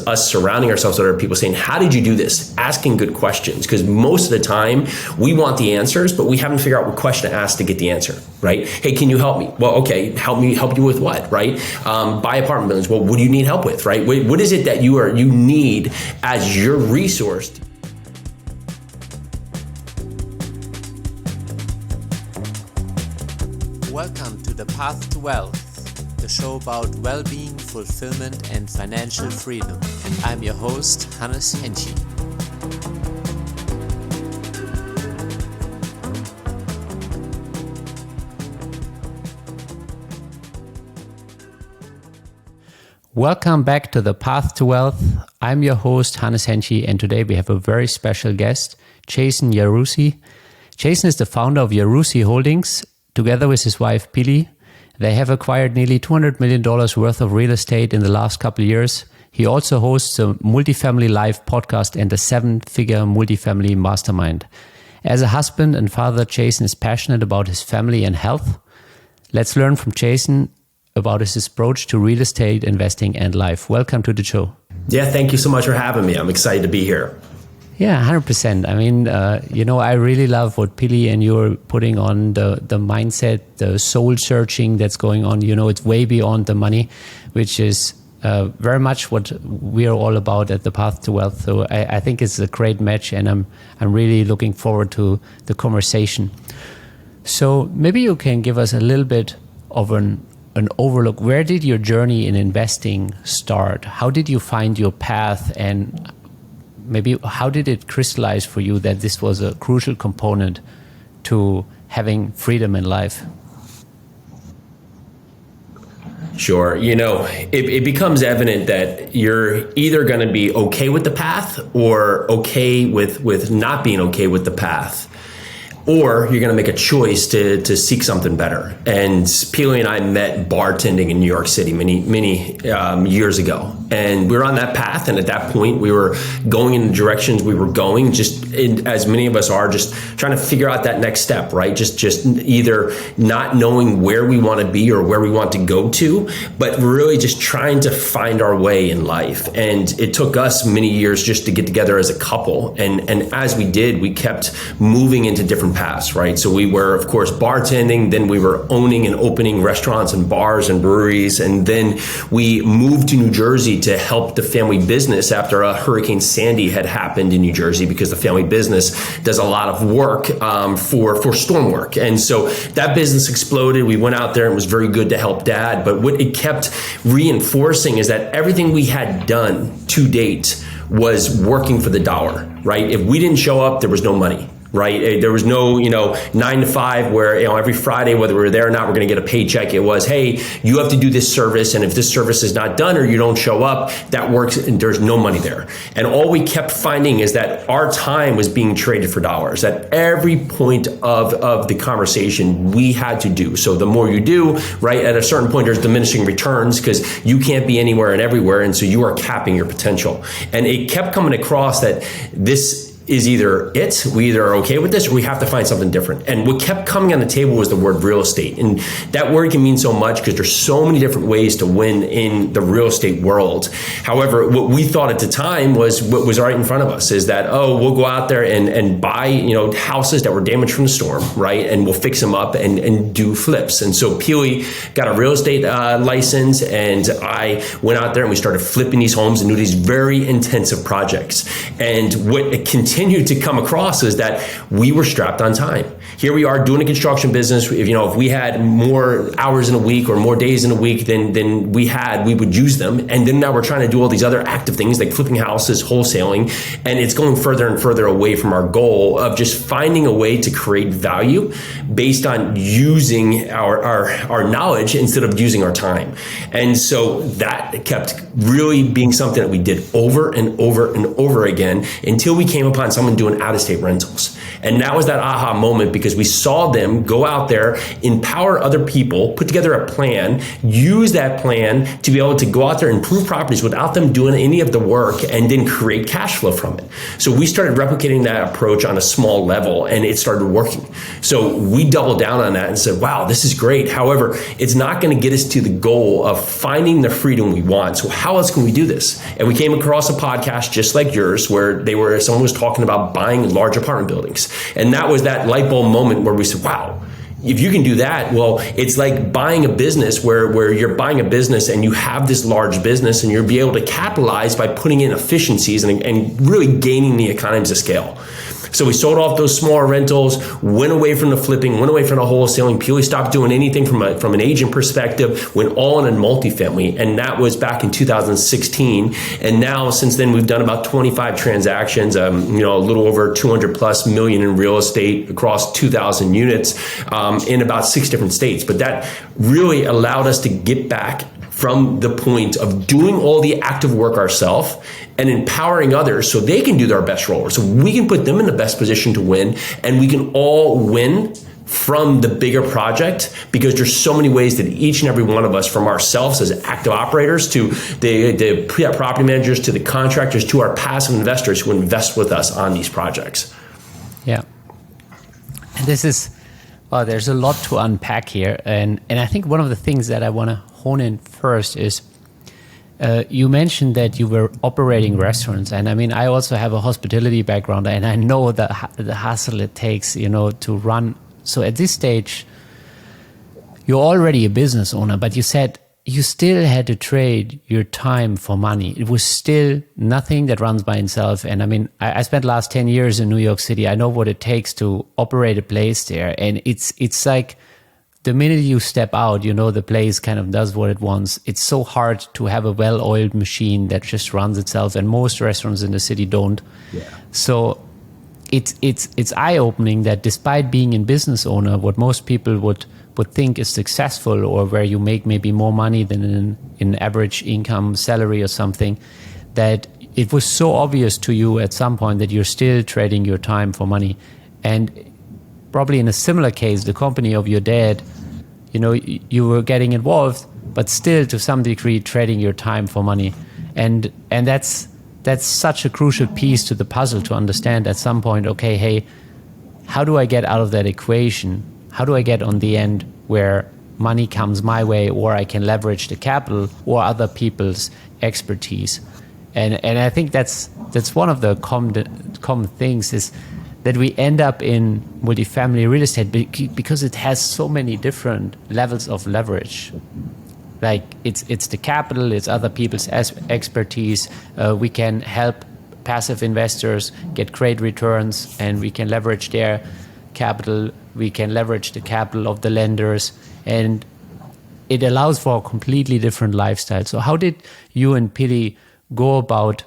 us surrounding ourselves with other people saying, how did you do this? Asking good questions, because most of the time we want the answers, but we haven't figured out what question to ask to get the answer, right? Hey, can you help me? Well, okay, help you with what, right? Buy apartment buildings. Well, what do you need help with, right? What is it that you need as your resource? Welcome to The Path to Wealth, the show about well-being, fulfillment, and financial freedom. And I'm your host, Hannes Henschel. Welcome back to The Path to Wealth. I'm your host, Hannes Henschel, and today we have a very special guest, Jason Yarusi. Jason is the founder of Yarusi Holdings. Together with his wife, Pili, they have acquired nearly $200 million worth of real estate in the last couple of years. He also hosts a Multifamily Live Podcast and a 7-figure multifamily mastermind. As a husband and father, Jason is passionate about his family and health. Let's learn from Jason about his approach to real estate investing and life. Welcome to the show. Yeah, thank you so much for having me. I'm excited to be here. Yeah, 100%. I mean, I really love what Pili and you're putting on, the mindset, the soul searching that's going on. You know, it's way beyond the money, which is very much what we are all about at The Path to Wealth. So I think it's a great match, and I'm really looking forward to the conversation. So maybe you can give us a little bit of an overlook. Where did your journey in investing start? How did you find your path, and maybe how did it crystallize for you that this was a crucial component to having freedom in life? Sure. You know, it becomes evident that you're either going to be okay with the path or okay with not being okay with the path, or you're going to make a choice to seek something better. And Pili and I met bartending in New York City many years ago. And we were on that path. And at that point, we were going in the directions we were going, as many of us are, just trying to figure out that next step, right? Just either not knowing where we want to be or where we want to go to, but really just trying to find our way in life. And it took us many years just to get together as a couple. And as we did, we kept moving into different paths, right? So we were, of course, bartending, then we were owning and opening restaurants and bars and breweries, and then we moved to New Jersey to help the family business after a Hurricane Sandy had happened in New Jersey, because the family business does a lot of work for storm work. And so that business exploded. We went out there and it was very good to help Dad, but what it kept reinforcing is that everything we had done to date was working for the dollar, right? If we didn't show up, there was no money. Right? There was no, 9 to 5 where, every Friday, whether we were there or not, we're going to get a paycheck. It was, hey, you have to do this service. And if this service is not done or you don't show up, that works, and there's no money there. And all we kept finding is that our time was being traded for dollars. At every point of the conversation, we had to do. So the more you do, right, at a certain point, there's diminishing returns because you can't be anywhere and everywhere. And so you are capping your potential. And it kept coming across that this is we either are okay with this or we have to find something different. And what kept coming on the table was the word real estate. And that word can mean so much because there's so many different ways to win in the real estate world. However, what we thought at the time was what was right in front of us is that, we'll go out there and buy, houses that were damaged from the storm, right? And we'll fix them up and do flips. And so Pili got a real estate license, and I went out there and we started flipping these homes and do these very intensive projects. And what it continued to come across is that we were strapped on time. Here we are doing a construction business. If we had more hours in a week or more days in a week than we would use them. And then now we're trying to do all these other active things like flipping houses, wholesaling, and it's going further and further away from our goal of just finding a way to create value based on using our knowledge instead of using our time. And so that kept really being something that we did over and over and over again until we came upon someone doing out-of-state rentals. And that was that aha moment because we saw them go out there, empower other people, put together a plan, use that plan to be able to go out there and improve properties without them doing any of the work, and then create cash flow from it. So we started replicating that approach on a small level, and it started working. So we doubled down on that and said, wow, this is great. However, it's not going to get us to the goal of finding the freedom we want. So how else can we do this? And we came across a podcast just like yours where someone was talking about buying large apartment buildings. And that was that light bulb moment where we said, wow, if you can do that, well, it's like buying a business where you're buying a business and you have this large business and you'll be able to capitalize by putting in efficiencies and really gaining the economies of scale. So we sold off those smaller rentals, went away from the flipping, went away from the wholesaling. Pili stopped doing anything from an agent perspective, went all in multifamily, and that was back in 2016. And now, since then, we've done about 25 transactions, a little over 200 plus million in real estate across 2,000 units in about 6 different states. But that really allowed us to get back from the point of doing all the active work ourselves and empowering others so they can do their best role. So we can put them in the best position to win, and we can all win from the bigger project, because there's so many ways that each and every one of us, from ourselves as active operators to the property managers to the contractors to our passive investors who invest with us on these projects. Yeah. And this is, there's a lot to unpack here. And I think one of the things that I want to hone in first is you mentioned that you were operating restaurants. And I mean, I also have a hospitality background, and I know the hassle it takes, to run. So at this stage, you're already a business owner, but you said you still had to trade your time for money. It was still nothing that runs by itself. And I mean, I spent the last 10 years in New York City. I know what it takes to operate a place there. And it's like the minute you step out, the place kind of does what it wants. It's so hard to have a well-oiled machine that just runs itself. And most restaurants in the city don't. Yeah. So it's eye-opening that despite being a business owner, what most people would think is successful, or where you make maybe more money than in average income salary or something, that it was so obvious to you at some point that you're still trading your time for money. And probably in a similar case, the company of your dad, you were getting involved, but still to some degree trading your time for money. And that's such a crucial piece to the puzzle to understand at some point, okay, hey, how do I get out of that equation? How do I get on the end where money comes my way, or I can leverage the capital or other people's expertise? And I think that's one of the common things is that we end up in multifamily real estate because it has so many different levels of leverage. Like it's the capital, it's other people's expertise. We can help passive investors get great returns, and we can leverage their capital. We can leverage the capital of the lenders, and it allows for a completely different lifestyle. So how did you and Pili go about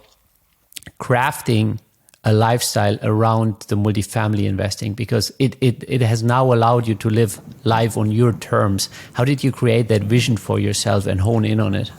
crafting a lifestyle around the multifamily investing? Because it has now allowed you to live life on your terms. How did you create that vision for yourself and hone in on it?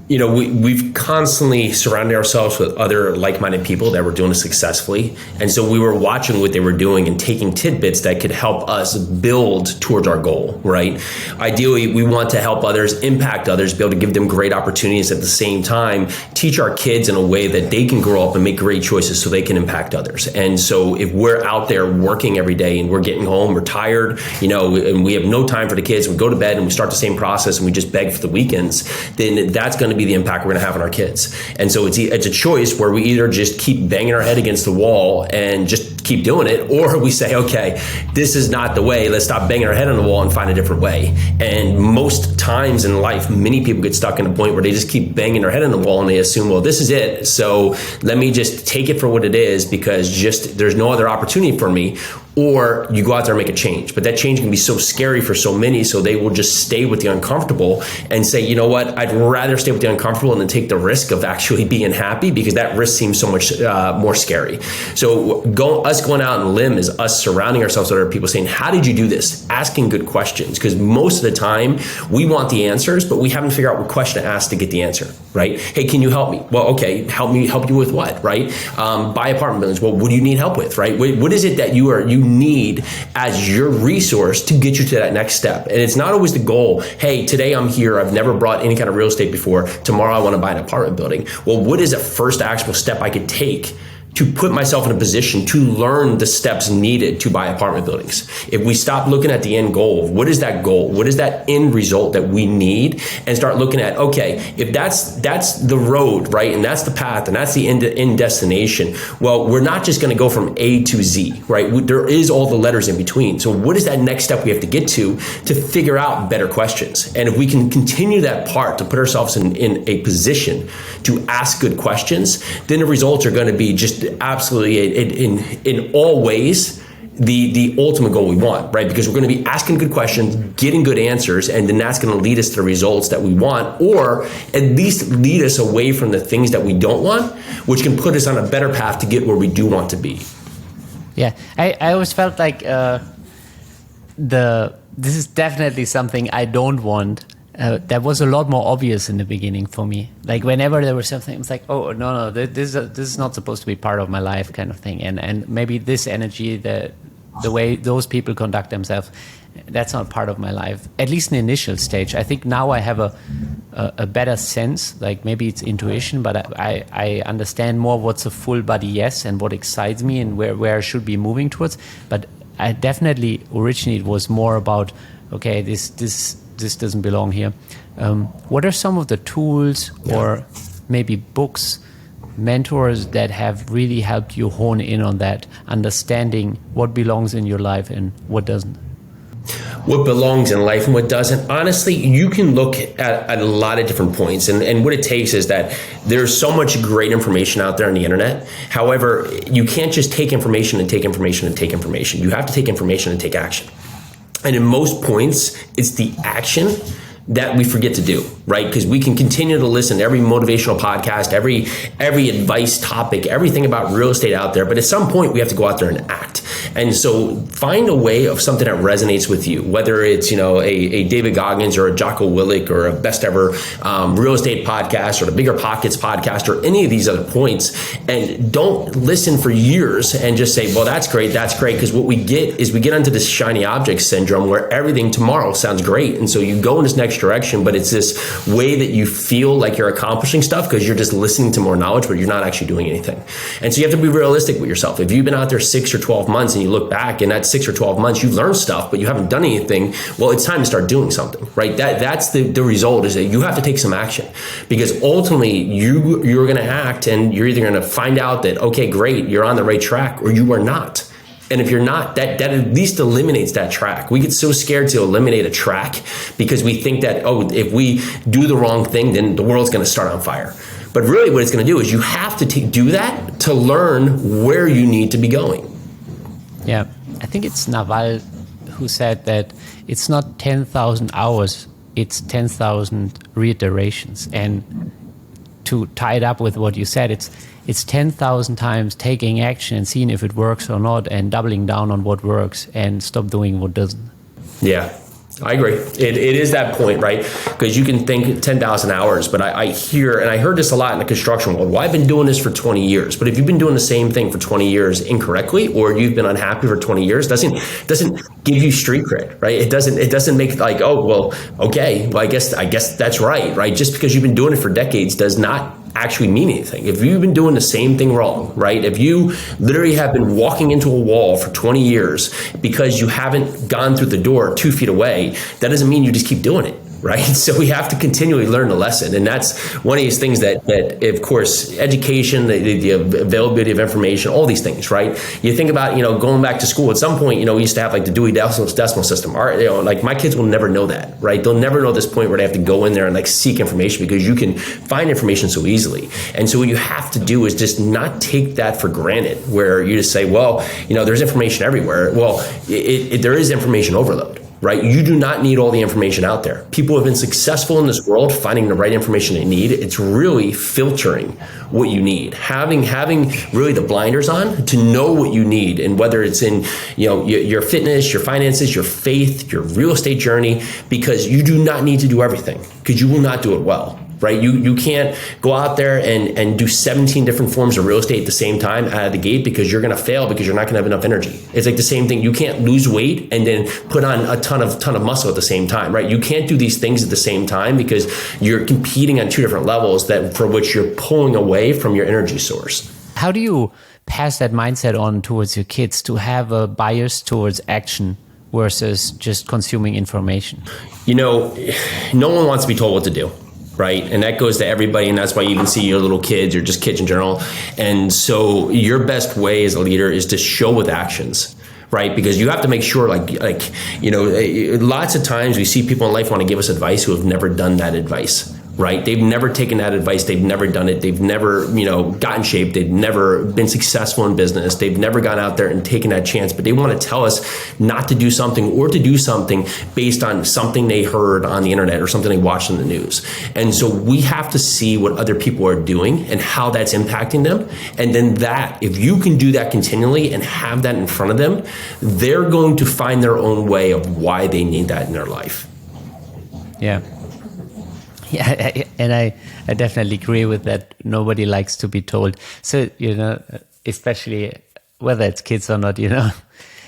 We've constantly surrounded ourselves with other like-minded people that were doing it successfully. And so we were watching what they were doing and taking tidbits that could help us build towards our goal, right? Ideally, we want to help others, impact others, be able to give them great opportunities at the same time, teach our kids in a way that they can grow up and make great choices so they can impact others. And so if we're out there working every day and we're getting home, we're tired, and we have no time for the kids, we go to bed and we start the same process and we just beg for the weekends, then that's going to be the impact we're going to have on our kids. And so it's a choice where we either just keep banging our head against the wall and just keep doing it, or we say, okay, this is not the way. Let's stop banging our head on the wall and find a different way. And most times in life, many people get stuck in a point where they just keep banging their head on the wall and they assume, well, this is it. So let me just take it for what it is because there's no other opportunity for me. Or you go out there and make a change. But that change can be so scary for so many, so they will just stay with the uncomfortable and say, you know what, I'd rather stay with the uncomfortable than take the risk of actually being happy, because that risk seems so much more scary. So us going out on limb is us surrounding ourselves with other people saying, how did you do this? Asking good questions, because most of the time we want the answers, but we haven't figured out what question to ask to get the answer, right? Hey, can you help me? Well, okay, help you with what, right? Buy apartment buildings. Well, what do you need help with, right? What is it that you need as your resource to get you to that next step? And it's not always the goal. Hey, today I'm here. I've never brought any kind of real estate before. Tomorrow I want to buy an apartment building. Well, what is a first actionable step I could take to put myself in a position to learn the steps needed to buy apartment buildings? If we stop looking at the end goal, what is that goal? What is that end result that we need? And start looking at, okay, if that's the road, right? And that's the path and that's the end destination. Well, we're not just going to go from A to Z, right? There is all the letters in between. So what is that next step we have to get to figure out better questions? And if we can continue that part to put ourselves in a position to ask good questions, then the results are going to be just absolutely in all ways the ultimate goal we want, right? Because we're going to be asking good questions, getting good answers, and then that's going to lead us to the results that we want, or at least lead us away from the things that we don't want, which can put us on a better path to get where we do want to be. Yeah, I always felt like this is definitely something I don't want. That was a lot more obvious in the beginning for me. Like whenever there was something, it's like, oh no, this is not supposed to be part of my life, kind of thing. And maybe this energy, the way those people conduct themselves, that's not part of my life. At least in the initial stage. I think now I have a better sense. Like maybe it's intuition, but I understand more what's a full body yes and what excites me and where I should be moving towards. But I definitely originally it was more about, okay, this doesn't belong here. What are some of the tools or maybe books, mentors that have really helped you hone in on that, understanding what belongs in your life and what doesn't? What belongs in life and what doesn't? Honestly, you can look at a lot of different points. And what it takes is that there's so much great information out there on the internet. However, you can't just take information and take information and take information. You have to take information and take action. And in most points, it's the action that we forget to do, right? Because we can continue to listen to every motivational podcast, every advice topic, everything about real estate out there. But at some point, we have to go out there and act. And so find a way of something that resonates with you, whether it's, a David Goggins or a Jocko Willink or a best ever real estate podcast or the Bigger Pockets podcast or any of these other points. And don't listen for years and just say, well, that's great. Because what we get is we get into this shiny object syndrome where everything tomorrow sounds great. And so you go in this next direction, but it's this way that you feel like you're accomplishing stuff because you're just listening to more knowledge, but you're not actually doing anything. And so you have to be realistic with yourself. If you've been out there 6 or 12 months and you look back and that 6 or 12 months, you've learned stuff, but you haven't done anything, well, it's time to start doing something, right? That's the result, is that you have to take some action, because ultimately you're going to act and you're either going to find out that, okay, great, you're on the right track, or you are not. And if you're not, that at least eliminates that track. We get so scared to eliminate a track because we think that, if we do the wrong thing, then the world's going to start on fire. But really what it's going to do is you have to do that to learn where you need to be going. Yeah, I think it's Naval who said that it's not 10,000 hours, it's 10,000 reiterations. And to tie it up with what you said, it's 10,000 times taking action and seeing if it works or not, and doubling down on what works and stop doing what doesn't. Yeah, I agree. It is that point, right? Because you can think 10,000 hours, but I hear, and I heard this a lot in the construction world, well, I've been doing this for 20 years. But if you've been doing the same thing for 20 years incorrectly, or you've been unhappy for 20 years, doesn't give you street cred, right? It doesn't make it like, oh, well, okay, well, I guess that's right? Just because you've been doing it for decades does not actually mean anything. If you've been doing the same thing wrong, right? If you literally have been walking into a wall for 20 years because you haven't gone through the door 2 feet away, that doesn't mean you just keep doing it, right? So we have to continually learn the lesson. And that's one of these things that of course, education, the availability of information, all these things, right? You think about, going back to school at some point, we used to have like the Dewey Decimal System. Like my kids will never know that, right? They'll never know this point where they have to go in there and like seek information, because you can find information so easily. And so what you have to do is just not take that for granted, where you just say, well, there's information everywhere. Well, there is information overload. right? You do not need all the information out there. People have been successful in this world finding the right information they need. It's really filtering what you need, having really the blinders on to know what you need, and whether it's in your fitness, your finances, your faith, your real estate journey, because you do not need to do everything, because you will not do it well. Right? You can't go out there and do 17 different forms of real estate at the same time out of the gate, because you're going to fail, because you're not going to have enough energy. It's like the same thing. You can't lose weight and then put on a ton of muscle at the same time, right? You can't do these things at the same time, because you're competing on two different levels for which you're pulling away from your energy source. How do you pass that mindset on towards your kids to have a bias towards action versus just consuming information? No one wants to be told what to do. Right. And that goes to everybody. And that's why you even see your little kids or just kids in general. And so your best way as a leader is to show with actions. Right. Because you have to make sure lots of times we see people in life want to give us advice who have never done that advice. Right. They've never taken that advice. They've never done it. They've never, got in shape. They've never been successful in business. They've never gone out there and taken that chance. But they want to tell us not to do something, or to do something based on something they heard on the internet or something they watched in the news. And so we have to see what other people are doing and how that's impacting them. And then if you can do that continually and have that in front of them, they're going to find their own way of why they need that in their life. Yeah. Yeah, and I definitely agree with that. Nobody likes to be told. So, especially whether it's kids or not,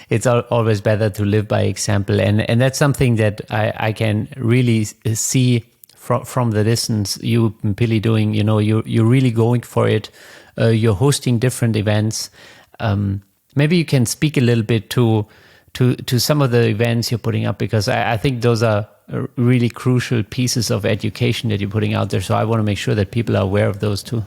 it's always better to live by example. And that's something that I can really see from the distance. You and Pili doing, you're really going for it. You're hosting different events. Maybe you can speak a little bit to some of the events you're putting up, because I think those are really crucial pieces of education that you're putting out there. So I want to make sure that people are aware of those too.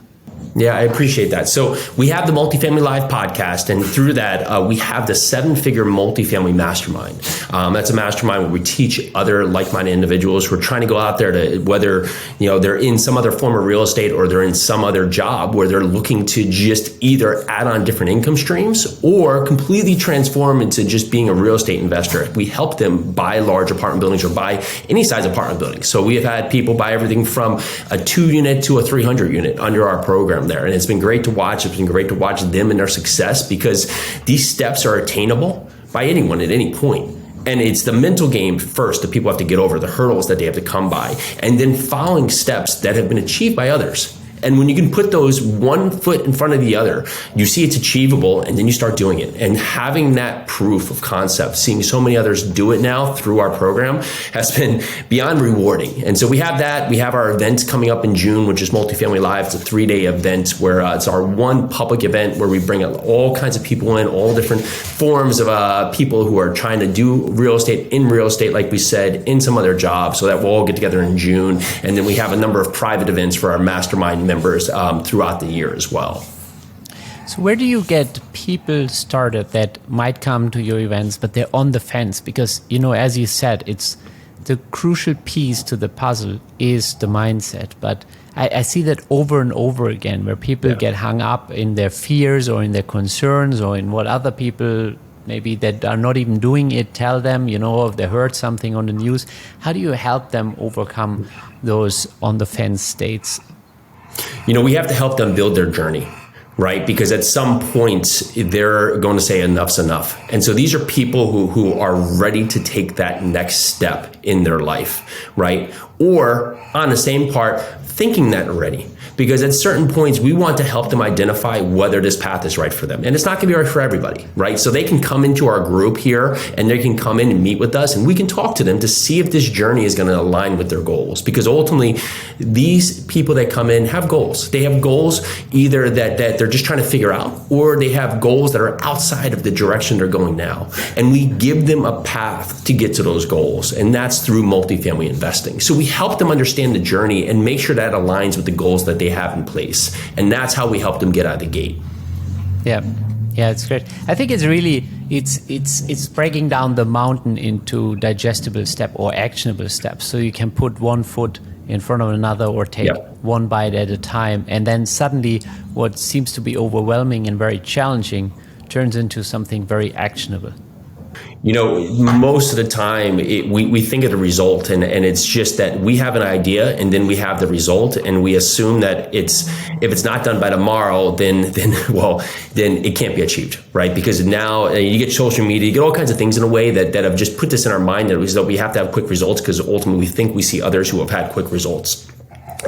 Yeah, I appreciate that. So we have the Multifamily Live Podcast, and through that, we have the 7-Figure Multifamily Mastermind. That's a mastermind where we teach other like-minded individuals who are trying to go out there to, whether they're in some other form of real estate or they're in some other job where they're looking to just either add on different income streams or completely transform into just being a real estate investor. We help them buy large apartment buildings or buy any size apartment building. So we have had people buy everything from a 2-unit to a 300-unit under our program there. And it's been great to watch. It's been great to watch them and their success, because these steps are attainable by anyone at any point. And it's the mental game first that people have to get over, the hurdles that they have to come by, and then following steps that have been achieved by others. And when you can put those one foot in front of the other, you see it's achievable, and then you start doing it. And having that proof of concept, seeing so many others do it now through our program, has been beyond rewarding. And so we have that. We have our event coming up in June, which is Multifamily Live. It's a 3-day event where it's our one public event where we bring all kinds of people in, all different forms of people who are trying to do real estate, like we said, in some other job. So that we'll all get together in June. And then we have a number of private events for our mastermind members throughout the year as well. So where do you get people started that might come to your events, but they're on the fence? Because, as you said, it's the crucial piece to the puzzle is the mindset. But I see that over and over again, where people get hung up in their fears or in their concerns or in what other people maybe that are not even doing it tell them, if they heard something on the news. How do you help them overcome those on the fence states? We have to help them build their journey, right? Because at some point they're going to say enough's enough. And so these are people who are ready to take that next step in their life, right? Or on the same part, thinking that already. Because at certain points, we want to help them identify whether this path is right for them. And it's not going to be right for everybody, right? So they can come into our group here and they can come in and meet with us and we can talk to them to see if this journey is going to align with their goals. Because ultimately, these people that come in have goals. They have goals either that they're just trying to figure out, or they have goals that are outside of the direction they're going now. And we give them a path to get to those goals. And that's through multifamily investing. So we help them understand the journey and make sure that aligns with the goals that they have in place. And that's how we help them get out of the gate. Yeah, it's great. I think it's really, it's breaking down the mountain into digestible step or actionable steps. So you can put one foot in front of another or take one bite at a time. And then suddenly what seems to be overwhelming and very challenging turns into something very actionable. Most of the time we think of the result, and it's just that we have an idea and then we have the result, and we assume that if it's not done by tomorrow, then it can't be achieved, right? Because now you get social media, you get all kinds of things in a way that have just put this in our mind that we have to have quick results, because ultimately we think we see others who have had quick results.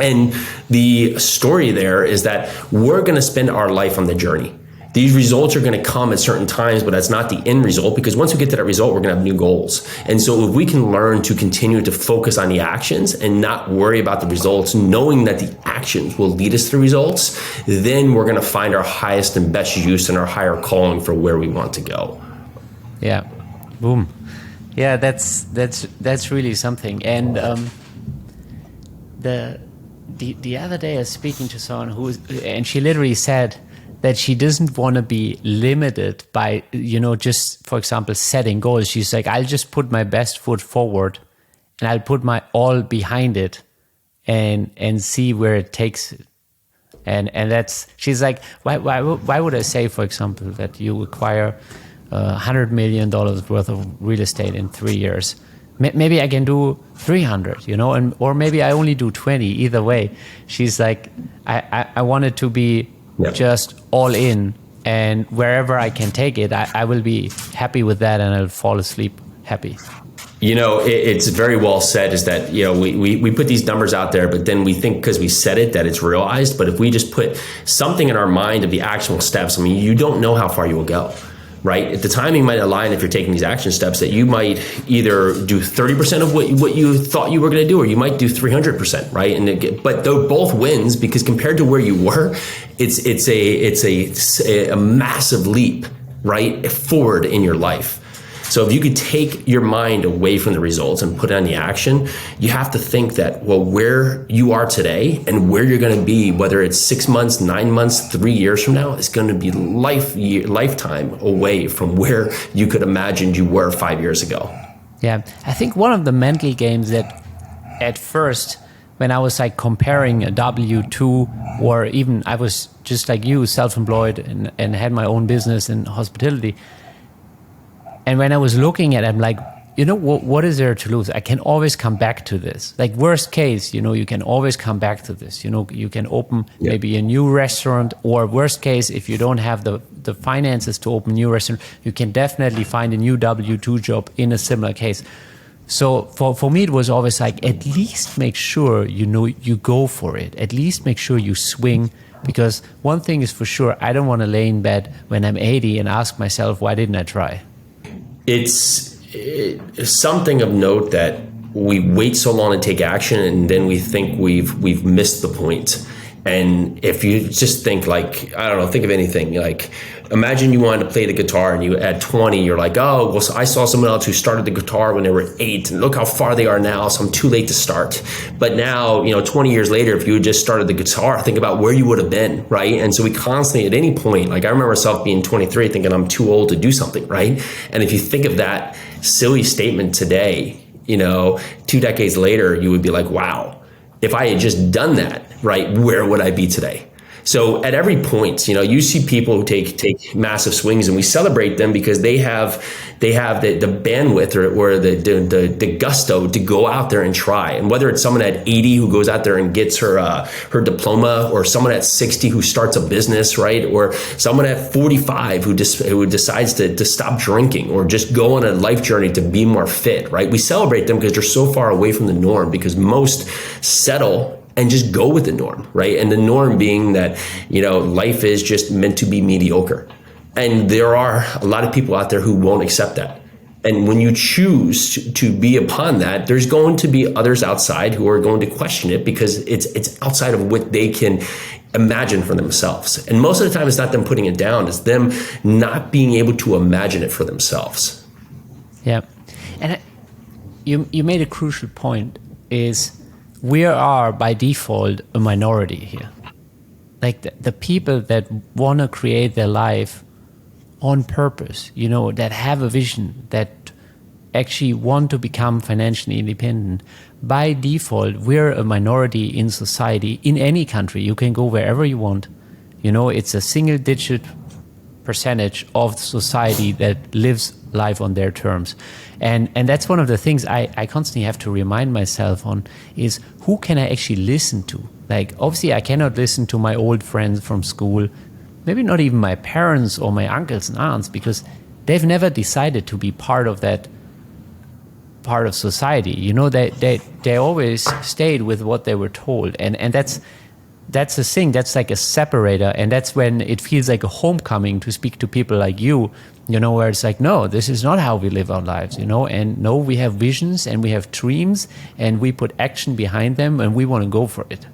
And the story there is that we're going to spend our life on the journey. These results are going to come at certain times, but that's not the end result, because once we get to that result, we're going to have new goals. And so if we can learn to continue to focus on the actions and not worry about the results, knowing that the actions will lead us to results, then we're going to find our highest and best use and our higher calling for where we want to go. Yeah. Boom. Yeah, that's really something. And the other day I was speaking to someone and she literally said that she doesn't want to be limited by, just, for example, setting goals. She's like, I'll just put my best foot forward and I'll put my all behind it and see where it takes it. And she's like, why would I say, for example, that you acquire $100 million worth of real estate in 3 years? Maybe I can do 300, or maybe I only do 20, either way. She's like, I want it to be just all in, and wherever I can take it, I will be happy with that, and I'll fall asleep happy. It's very well said, is that, we put these numbers out there, but then we think because we said it that it's realized. But if we just put something in our mind of the actual steps, you don't know how far you will go. Right? The timing might align if you're taking these action steps, that you might either do 30% of what you thought you were going to do, or you might do 300%, right? But they're both wins, because compared to where you were, it's a massive leap, right, forward in your life. So if you could take your mind away from the results and put it on the action, you have to think that, where you are today and where you're going to be, whether it's 6 months, 9 months, 3 years from now, is going to be lifetime away from where you could imagine you were 5 years ago. Yeah, I think one of the mental games that at first, when I was like comparing a W-2, or even I was just like you, self-employed and had my own business in hospitality, and when I was looking at it, I'm like, what is there to lose? I can always come back to this. Like, worst case, you can always come back to this. You can open maybe a new restaurant, or worst case, if you don't have the finances to open a new restaurant, you can definitely find a new W-2 job in a similar case. So for me, it was always like, at least make sure you go for it. At least make sure you swing. Because one thing is for sure, I don't want to lay in bed when I'm 80 and ask myself, why didn't I try? It's something of note that we wait so long to take action, and then we think we've missed the point. And if you just think think of anything, like imagine you wanted to play the guitar and you at 20, you're like, oh, well, so I saw someone else who started the guitar when they were 8, and look how far they are now, so I'm too late to start. But now, 20 years later, if you had just started the guitar, think about where you would have been, right? And so we constantly, at any point, like I remember myself being 23 thinking I'm too old to do something, right? And if you think of that silly statement today, 2 decades later, you would be like, wow, if I had just done that, right, where would I be today? So at every point, you see people who take massive swings, and we celebrate them because they have the bandwidth or the gusto to go out there and try. And whether it's someone at 80 who goes out there and gets her diploma, or someone at 60 who starts a business, right, or someone at 45 who decides to stop drinking or just go on a life journey to be more fit, right? We celebrate them because they're so far away from the norm, because most settle and just go with the norm, right? And the norm being that, life is just meant to be mediocre. And there are a lot of people out there who won't accept that. And when you choose to be upon that, there's going to be others outside who are going to question it, because it's outside of what they can imagine for themselves. And most of the time, it's not them putting it down, it's them not being able to imagine it for themselves. Yeah. And you made a crucial point, is we are by default a minority here. Like the people that want to create their life on purpose, that have a vision, that actually want to become financially independent, by default, we're a minority in society, in any country. You can go wherever you want. It's a single digit percentage of society that lives life on their terms. And that's one of the things I constantly have to remind myself on is who can I actually listen to? Like, obviously, I cannot listen to my old friends from school, maybe not even my parents or my uncles and aunts, because they've never decided to be part of that part of society. You know, they always stayed with what they were told. And that's a thing, that's like a separator. And that's when it feels like a homecoming to speak to people like you, where it's like, no, this is not how we live our lives, and no, we have visions and we have dreams and we put action behind them and we want to go for it.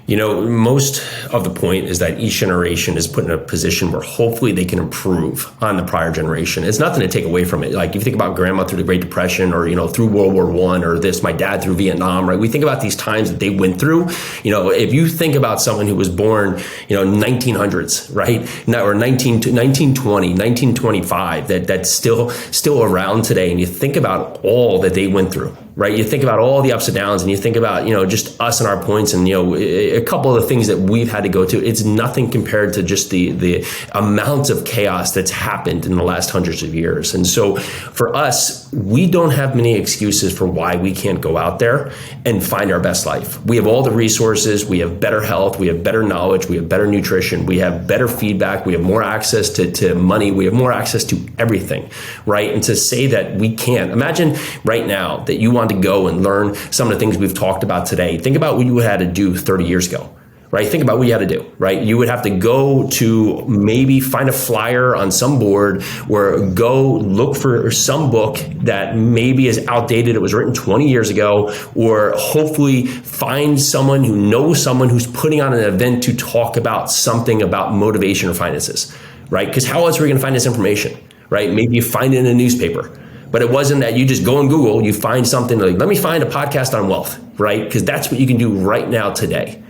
Most of the point is that each generation is put in a position where hopefully they can improve on the prior generation. It's nothing to take away from it. Like if you think about grandma through the Great Depression or, through World War I or my dad through Vietnam, right? We think about these times that they went through. If you think about someone who was born, 1900s, right? Or 1920, 1925, that's still around today. And you think about all that they went through. Right. You think about all the ups and downs and you think about, just us and our points and, a couple of the things that we've had to go to. It's nothing compared to just the amount of chaos that's happened in the last hundreds of years. And so for us, we don't have many excuses for why we can't go out there and find our best life. We have all the resources. We have better health. We have better knowledge. We have better nutrition. We have better feedback. We have more access to money. We have more access to everything. Right. And to say that we can't, imagine right now that you want to go and learn some of the things we've talked about today. Think about what you had to do 30 years ago, right? Think about what you had to do, right? You would have to go to maybe find a flyer on some board or go look for some book that maybe is outdated. It was written 20 years ago, or hopefully find someone who knows someone who's putting on an event to talk about something about motivation or finances, right? Because how else are we going to find this information, right? Maybe you find it in a newspaper. But it wasn't that you just go on Google, you find something like, let me find a podcast on wealth, right? Because that's what you can do right now today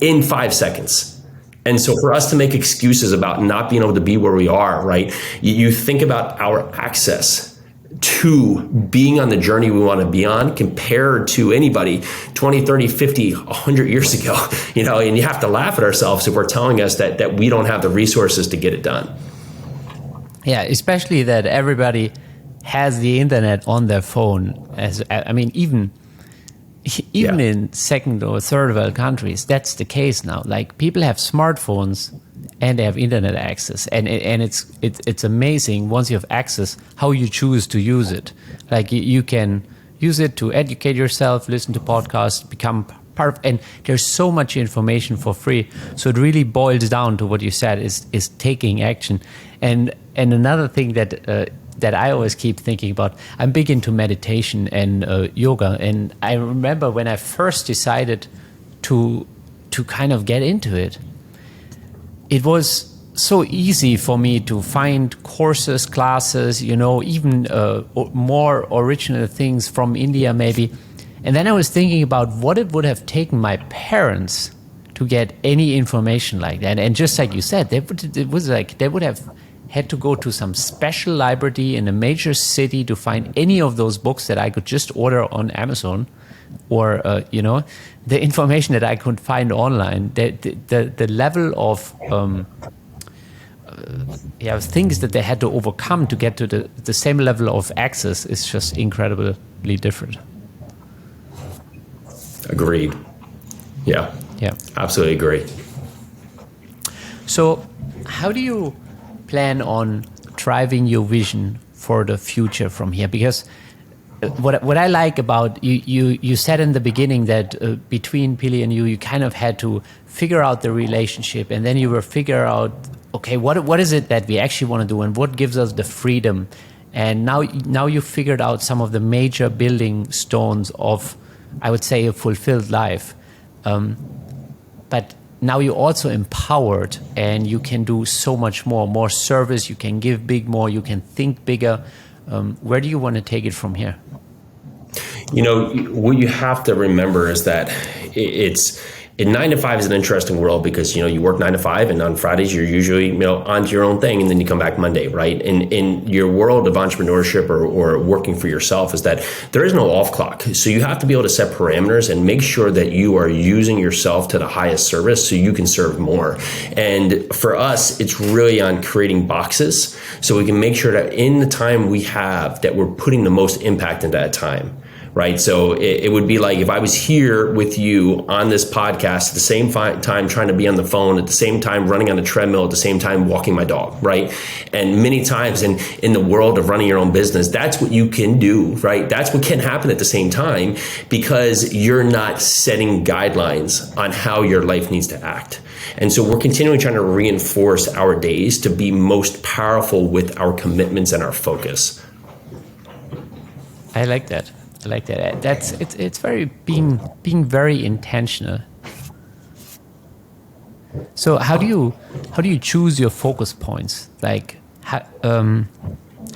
in 5 seconds. And so for us to make excuses about not being able to be where we are, right? You think about our access to being on the journey we want to be on compared to anybody 20, 30, 50, 100 years ago, and you have to laugh at ourselves if we're telling us that we don't have the resources to get it done. Yeah, especially that everybody has the internet on their phone. Even in second or third world countries, that's the case now. Like people have smartphones and they have internet access, and it's amazing once you have access how you choose to use it. Like you can use it to educate yourself, listen to podcasts, become part of, and there's so much information for free. So it really boils down to what you said is taking action. And another thing that I always keep thinking about, I'm big into meditation and yoga. And I remember when I first decided to kind of get into it, it was so easy for me to find courses, classes, even more original things from India maybe. And then I was thinking about what it would have taken my parents to get any information like that. And just like you said, they would have had to go to some special library in a major city to find any of those books that I could just order on Amazon, or the information that I could find online. The level of things that they had to overcome to get to the same level of access is just incredibly different. Agreed. Yeah. Absolutely agree. So how do you plan on driving your vision for the future from here? Because what I like about you said in the beginning that between Pili and you kind of had to figure out the relationship, and then you were figure out, okay, what is it that we actually want to do and what gives us the freedom? And now you figured out some of the major building stones of, I would say, a fulfilled life. But now you're also empowered and you can do so much more service, you can give big more, you can think bigger. Where do you want to take it from here? What you have to remember is that it's And 9 to 5 is an interesting world because, you work 9 to 5 and on Fridays you're usually, onto your own thing and then you come back Monday, right? And in your world of entrepreneurship or working for yourself is that there is no off clock. So you have to be able to set parameters and make sure that you are using yourself to the highest service so you can serve more. And for us, it's really on creating boxes so we can make sure that in the time we have that we're putting the most impact into that time. Right. So it would be like if I was here with you on this podcast at the same time trying to be on the phone, at the same time running on a treadmill, at the same time walking my dog. Right. And many times in the world of running your own business, that's what you can do. Right. That's what can happen at the same time because you're not setting guidelines on how your life needs to act. And so we're continually trying to reinforce our days to be most powerful with our commitments and our focus. I like that. It's very being very intentional. So how do you choose your focus points? Like how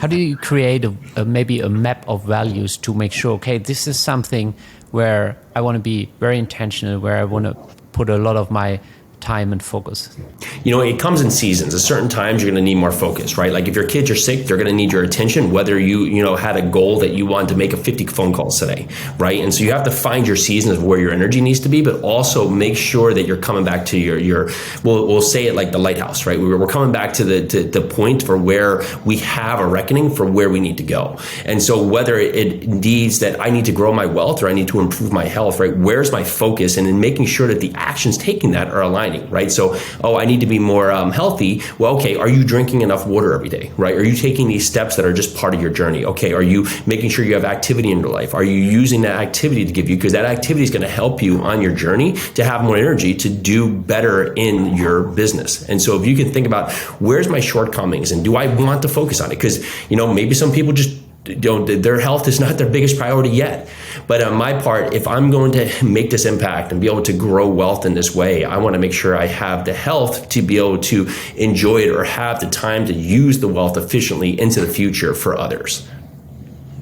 do you create maybe a map of values to make sure, okay, this is something where I want to be very intentional, where I want to put a lot of my time and focus? It comes in seasons. At certain times, you're going to need more focus, right? Like if your kids are sick, they're going to need your attention, whether you had a goal that you wanted to make 50 phone calls today, right? And so you have to find your seasons of where your energy needs to be, but also make sure that you're coming back to we'll say it like the lighthouse, right? We're coming back to the point for where we have a reckoning for where we need to go. And so whether it needs that I need to grow my wealth or I need to improve my health, right? Where's my focus? And in making sure that the actions taking that are aligned. Right? So, I need to be more healthy. Well, okay, are you drinking enough water every day, right? Are you taking these steps that are just part of your journey? Okay, are you making sure you have activity in your life? Are you using that activity to give you, because that activity is going to help you on your journey to have more energy to do better in your business. And so if you can think about where's my shortcomings and do I want to focus on it? Because, maybe some people just their health is not their biggest priority yet. But on my part, if I'm going to make this impact and be able to grow wealth in this way, I want to make sure I have the health to be able to enjoy it or have the time to use the wealth efficiently into the future for others.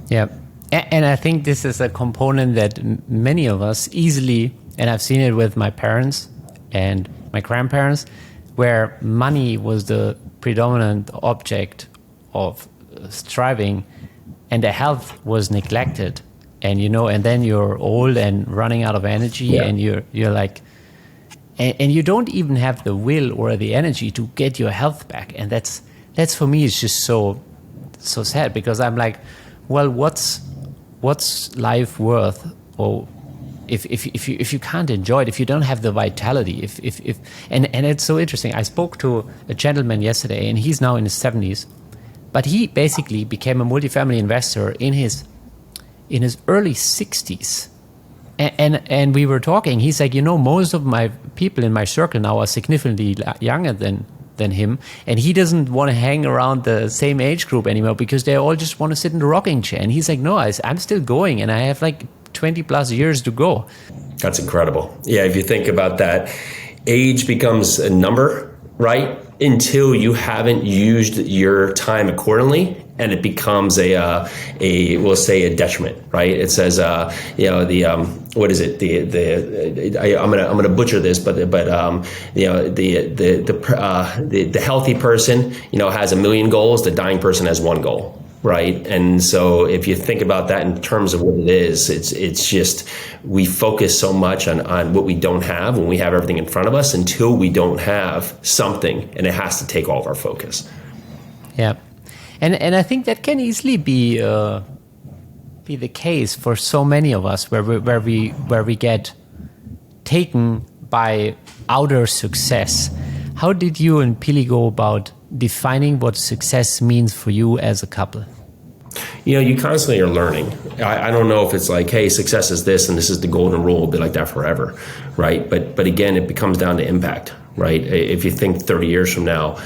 Yeah. And I think this is a component that many of us easily, and I've seen it with my parents and my grandparents, where money was the predominant object of striving, and the health was neglected, and and then you're old and running out of energy, and you're like, and you don't even have the will or the energy to get your health back, and that's for me is just so sad, because I'm like, well, what's life worth? Or if you can't enjoy it, if you don't have the vitality, and it's so interesting. I spoke to a gentleman yesterday, and he's now in his 70s. But he basically became a multifamily investor in his early 60s. And we were talking. He's like, most of my people in my circle now are significantly younger than him. And he doesn't want to hang around the same age group anymore because they all just want to sit in the rocking chair. And he's like, no, I'm still going and I have like 20 plus years to go. That's incredible. Yeah, if you think about that, age becomes a number, right? Until you haven't used your time accordingly, and it becomes we'll say a detriment, right? It says, what is it? I'm gonna butcher this, but the healthy person, has 1 million goals. The dying person has one goal. Right. And so if you think about that in terms of what it is, it's just we focus so much on what we don't have when we have everything in front of us until we don't have something, and it has to take all of our focus. Yeah. And I think that can easily be the case for so many of us where we get taken by outer success. How did you and Pili go about defining what success means for you as a couple? You constantly are learning. I don't know if it's like, hey, success is this and this is the golden rule. It'll be like that forever, right? But again, it becomes down to impact, right? If you think 30 years from now,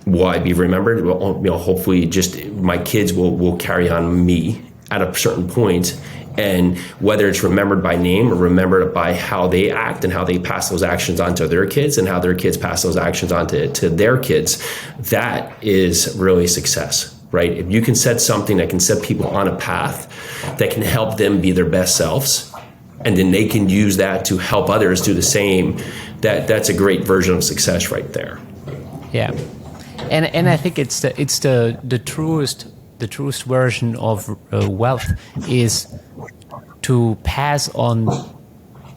will I be remembered? Well, hopefully just my kids will carry on me at a certain point. And whether it's remembered by name or remembered by how they act and how they pass those actions on to their kids and how their kids pass those actions on to their kids, that is really success, right? If you can set something that can set people on a path that can help them be their best selves, and then they can use that to help others do the same, that's a great version of success right there. Yeah, and I think it's the truest version of wealth is to pass on,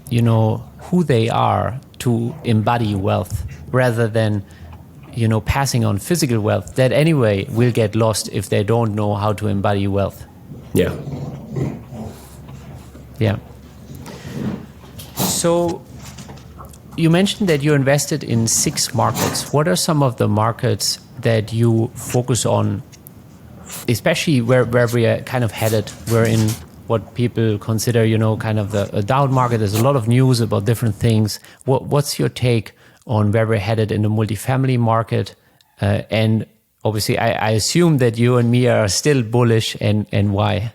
who they are, to embody wealth, rather than passing on physical wealth that anyway will get lost if they don't know how to embody wealth. Yeah. So you mentioned that you invested in 6 markets. What are some of the markets that you focus on, especially where we are kind of headed? We're in what people consider, kind of a down market. There's a lot of news about different things. What's your take on where we're headed in the multifamily market? And obviously, I assume that you and me are still bullish, and why?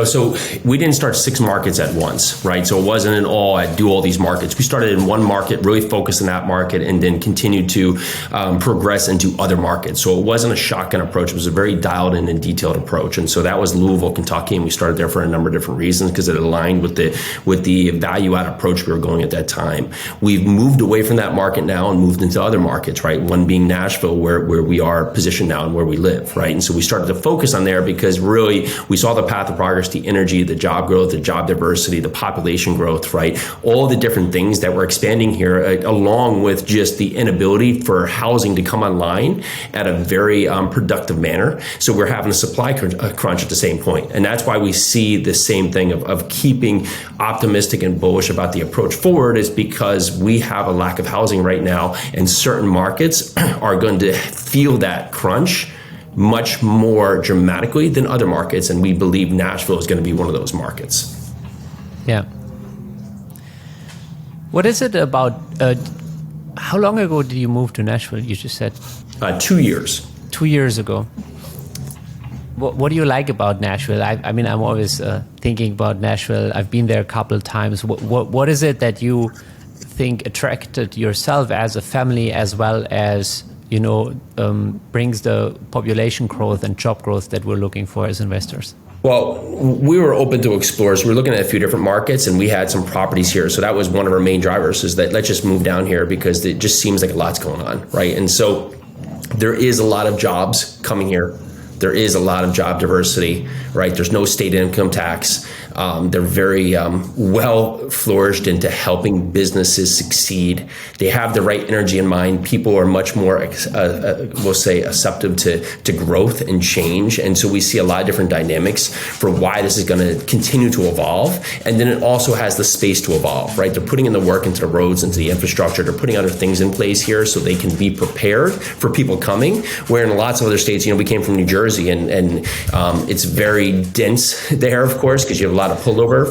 So we didn't start 6 markets at once, right? So it wasn't an I'd do all these markets. We started in one market, really focused on that market, and then continued to progress into other markets. So it wasn't a shotgun approach. It was a very dialed in and detailed approach. And so that was Louisville, Kentucky, and we started there for a number of different reasons because it aligned with the value add approach we were going at that time. We've moved away from that market now and moved into other markets, right? One being Nashville, where we are positioned now and where we live, right? And so we started to focus on there because really we saw the path of progress, the energy, the job growth, the job diversity, the population growth, right? All the different things that we're expanding here, along with just the inability for housing to come online at a very productive manner. So we're having a supply crunch at the same point. And that's why we see the same thing of keeping optimistic and bullish about the approach forward, is because we have a lack of housing right now, and certain markets are going to feel that crunch much more dramatically than other markets, and we believe Nashville is going to be one of those markets. Yeah. What is it about, how long ago did you move to Nashville, you just said? 2 years. 2 years ago. What do you like about Nashville? I mean, I'm always thinking about Nashville. I've been there a couple of times. What is it that you think attracted yourself as a family, as well as brings the population growth and job growth that we're looking for as investors? Well, we were open to explore. So we were looking at a few different markets, and we had some properties here. So that was one of our main drivers, is that let's just move down here because it just seems like a lot's going on, right? And so there is a lot of jobs coming here. There is a lot of job diversity, right? There's no state income tax. They're very well flourished into helping businesses succeed. They have the right energy in mind. People are much more, we'll say, acceptive to growth and change. And so we see a lot of different dynamics for why this is going to continue to evolve. And then it also has the space to evolve, right? They're putting in the work into the roads, into the infrastructure. They're putting other things in place here so they can be prepared for people coming. Where in lots of other states, we came from New Jersey, and it's very dense there, of course, because you have a lot of pullover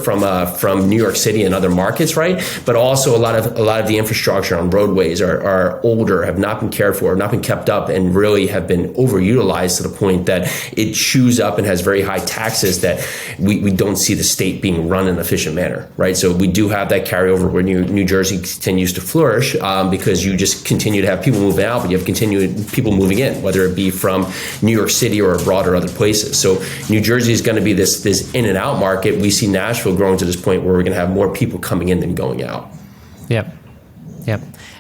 from New York City and other markets, right? But also a lot of the infrastructure on roadways are older, have not been cared for, have not been kept up, and really have been overutilized to the point that it chews up and has very high taxes that we don't see the state being run in an efficient manner, right? So we do have that carryover where New Jersey continues to flourish because you just continue to have people moving out, but you have continued people moving in, whether it be from New York City or abroad or other places. So New Jersey is going to be this in and out market. We see Nashville growing to this point where we're going to have more people coming in than going out. Yeah.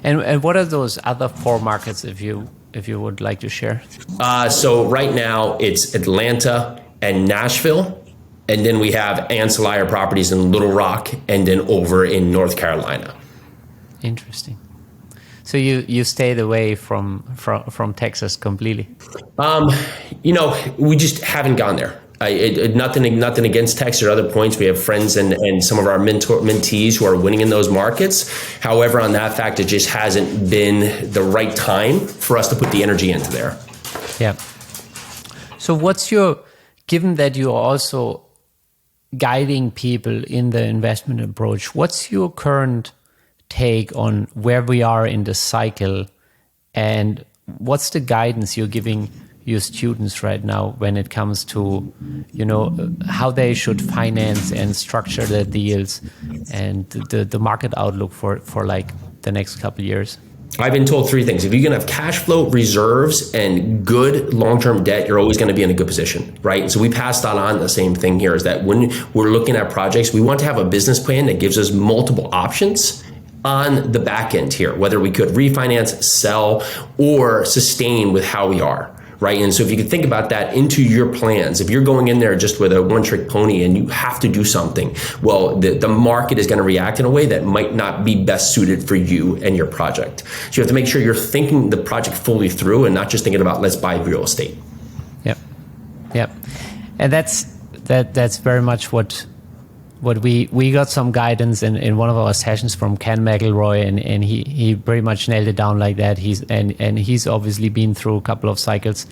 And what are those other 4 markets, if you would like to share? So right now it's Atlanta and Nashville, and then we have ancillary properties in Little Rock, and then over in North Carolina. Interesting. So you stayed away from Texas completely? We just haven't gone there. Nothing against Texas or other points. We have friends and some of our mentees who are winning in those markets. However, on that fact, it just hasn't been the right time for us to put the energy into there. Yeah. So given that you're also guiding people in the investment approach, what's your current take on where we are in the cycle, and what's the guidance you're giving your students right now when it comes to how they should finance and structure their deals, and the market outlook for like the next couple of years? I've been told three things. If you can have cash flow, reserves, and good long-term debt, you're always going to be in a good position, right? And so we passed that on. The same thing here is that when we're looking at projects, we want to have a business plan that gives us multiple options on the back end here, whether we could refinance, sell, or sustain with how we are. Right. And so if you could think about that into your plans, if you're going in there just with a one-trick pony and you have to do something, well, the market is going to react in a way that might not be best suited for you and your project. So you have to make sure you're thinking the project fully through and not just thinking about let's buy real estate. Yep. Yep. And that's very much what we got some guidance in one of our sessions from Ken McElroy, and he pretty much nailed it down like that. He's obviously been through a couple of cycles,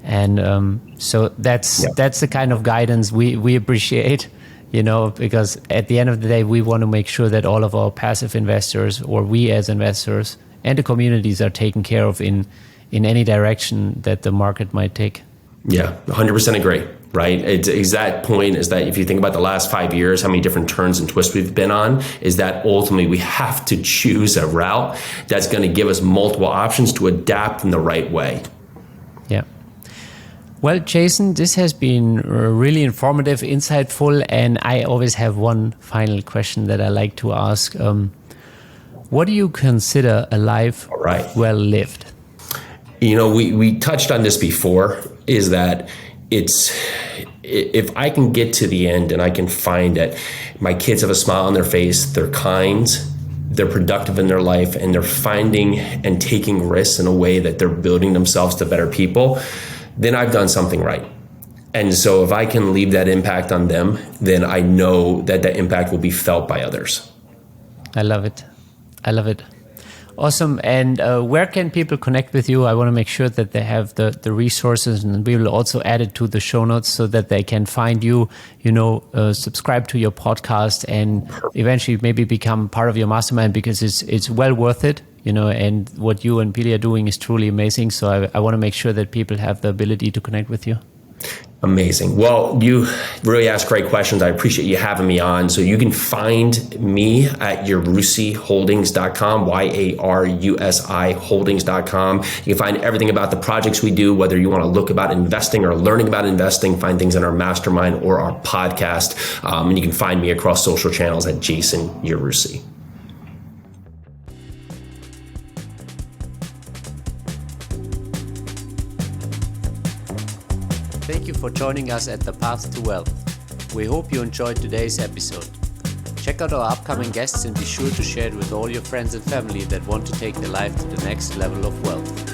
and so that's the kind of guidance we appreciate, because at the end of the day we want to make sure that all of our passive investors, or we as investors, and the communities are taken care of in any direction that the market might take. Yeah, 100% agree. Right. It's exact point is that if you think about the last 5 years, how many different turns and twists we've been on, is that ultimately we have to choose a route that's going to give us multiple options to adapt in the right way. Yeah. Well, Jason, this has been really informative, insightful, and I always have one final question that I like to ask. What do you consider a life well lived? We touched on this before, is that if I can get to the end and I can find that my kids have a smile on their face, they're kind, they're productive in their life, and they're finding and taking risks in a way that they're building themselves to better people, then I've done something right. And so if I can leave that impact on them, then I know that that impact will be felt by others. I love it. Awesome. And where can people connect with you? I want to make sure that they have the resources, and we will also add it to the show notes so that they can find you, subscribe to your podcast, and eventually maybe become part of your mastermind, because it's well worth it, and what you and Pili are doing is truly amazing. So I want to make sure that people have the ability to connect with you. Amazing. Well, you really asked great questions. I appreciate you having me on. So you can find me at yarusiholdings.com, YARUSI holdings.com. You can find everything about the projects we do, whether you want to look about investing or learning about investing, find things in our mastermind or our podcast. And you can find me across social channels at Jason Yarusi. Thank you for joining us at The Path to Wealth. We hope you enjoyed today's episode. Check out our upcoming guests and be sure to share it with all your friends and family that want to take their life to the next level of wealth.